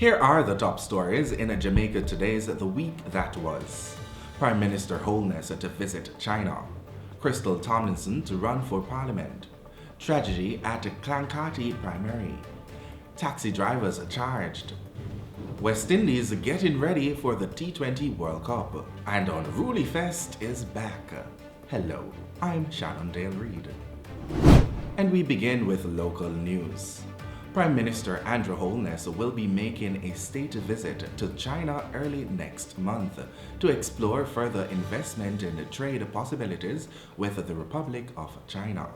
Here are the top stories in Jamaica today's The Week That Was. Prime Minister Holness to visit China. Krystal Tomlinson to run for Parliament. Tragedy at Clan Carthy Primary. Taxi drivers charged. West Indies getting ready for the T20 World Cup. And Unruly Fest is back. Hello, I'm Shannon Dale Reed. And we begin with local news. Prime Minister Andrew Holness will be making a state visit to China early next month to explore further investment and trade possibilities with the Republic of China.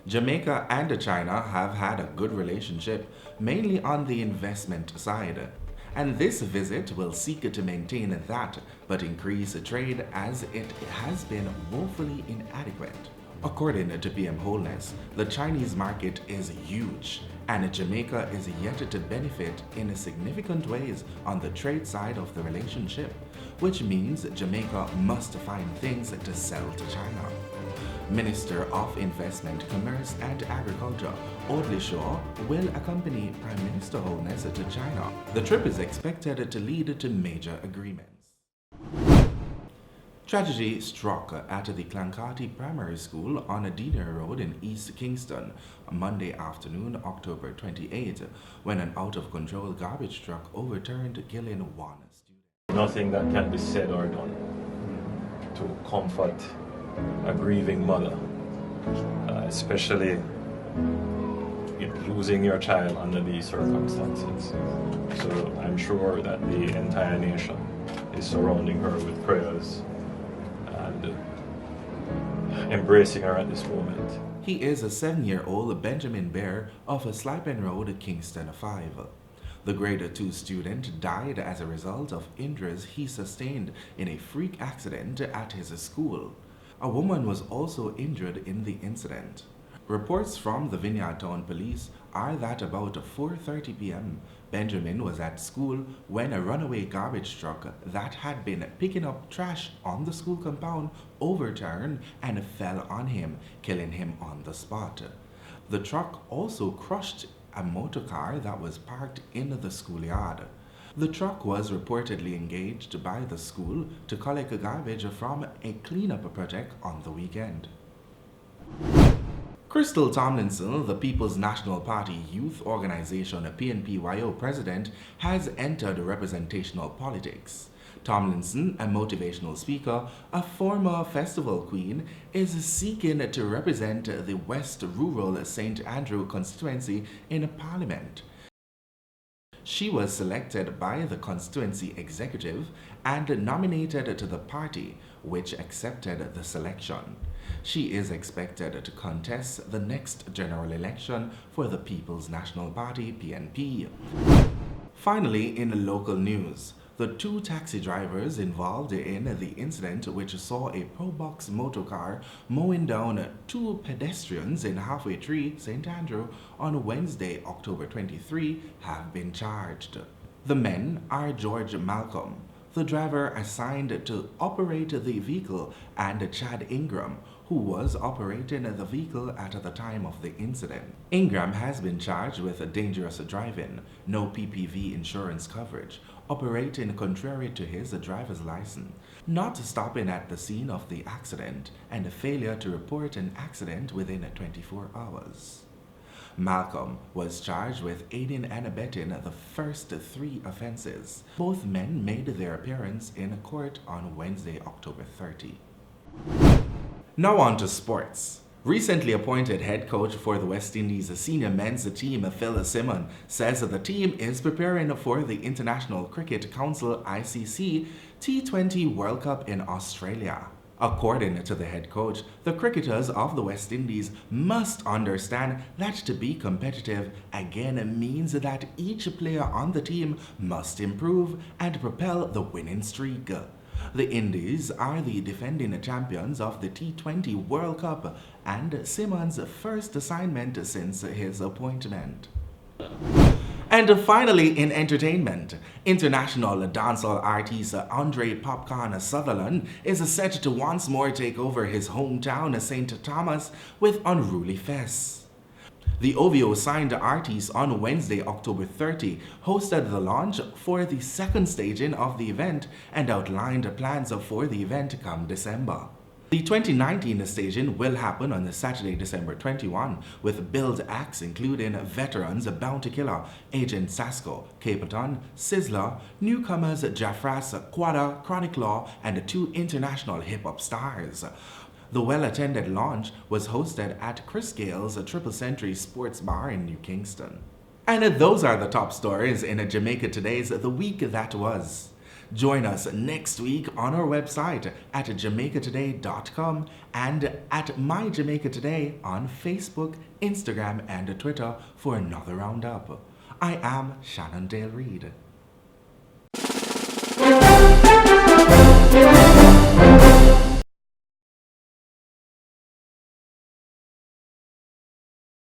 Jamaica and China have had a good relationship, mainly on the investment side, and this visit will seek to maintain that but increase trade as it has been woefully inadequate. According to PM Holness, the Chinese market is huge, and Jamaica is yet to benefit in significant ways on the trade side of the relationship, which means Jamaica must find things to sell to China. Minister of Investment, Commerce and Agriculture, Audley Shaw, will accompany Prime Minister Holness to China. The trip is expected to lead to major agreements. Tragedy struck at the Clan Carthy Primary School on Adina Road in East Kingston on Monday afternoon, October 28, when an out-of-control garbage truck overturned, killing one student. Nothing that can be said or done to comfort a grieving mother, especially losing your child under these circumstances. So I'm sure that the entire nation is surrounding her with prayers and embracing her at this moment. He is a 7-year-old Benjamin Bear of Slipen Road, Kingston 5. The grade 2 student died as a result of injuries he sustained in a freak accident at his school. A woman was also injured in the incident. Reports from the Vineyard Town Police are that about 4:30 p.m., Benjamin was at school when a runaway garbage truck that had been picking up trash on the school compound overturned and fell on him, killing him on the spot. The truck also crushed a motor car that was parked in the schoolyard. The truck was reportedly engaged by the school to collect garbage from a cleanup project on the weekend. Krystal Tomlinson, the People's National Party Youth Organization PNPYO president, has entered representational politics. Tomlinson, a motivational speaker, a former festival queen, is seeking to represent the West Rural St. Andrew constituency in Parliament. She was selected by the constituency executive and nominated to the party, which accepted the selection. She is expected to contest the next general election for the People's National Party (PNP). Finally, in local news, the 2 taxi drivers involved in the incident, which saw a Probox motorcar mowing down 2 pedestrians in Halfway Tree, St. Andrew, on Wednesday, October 23, have been charged. The men are George Malcolm, the driver assigned to operate the vehicle, and Chad Ingram, who was operating the vehicle at the time of the incident. Ingram has been charged with dangerous driving, no PPV insurance coverage, operating contrary to his driver's license, not stopping at the scene of the accident, and a failure to report an accident within 24 hours. Malcolm was charged with aiding and abetting the first 3 offenses. Both men made their appearance in court on Wednesday, October 30. Now on to sports. Recently appointed head coach for the West Indies senior men's team, Phil Simon, says that the team is preparing for the International Cricket Council ICC T20 World Cup in Australia. According to the head coach, the cricketers of the West Indies must understand that to be competitive again means that each player on the team must improve and propel the winning streak. The Indies are the defending champions of the T20 World Cup and Simmons' first assignment since his appointment. And finally, in entertainment, international dancehall artist Andre Popcorn Sutherland is set to once more take over his hometown, St. Thomas, with Unruly Fest. The OVO signed artists on Wednesday, October 30, hosted the launch for the second staging of the event and outlined plans for the event come December. The 2019 staging will happen on Saturday, December 21, with billed acts including veterans Bounty Killer, Agent Sasko, Capleton, Sizzler, newcomers Jaffras, Quada, Chronic Law, and 2 international hip-hop stars. The well-attended launch was hosted at Chris Gale's Triple Century Sports Bar in New Kingston. And those are the top stories in Jamaica Today's The Week That Was. Join us next week on our website at jamaicatoday.com and at My Jamaica Today on Facebook, Instagram, and Twitter for another roundup. I am Shannon Dale Reed.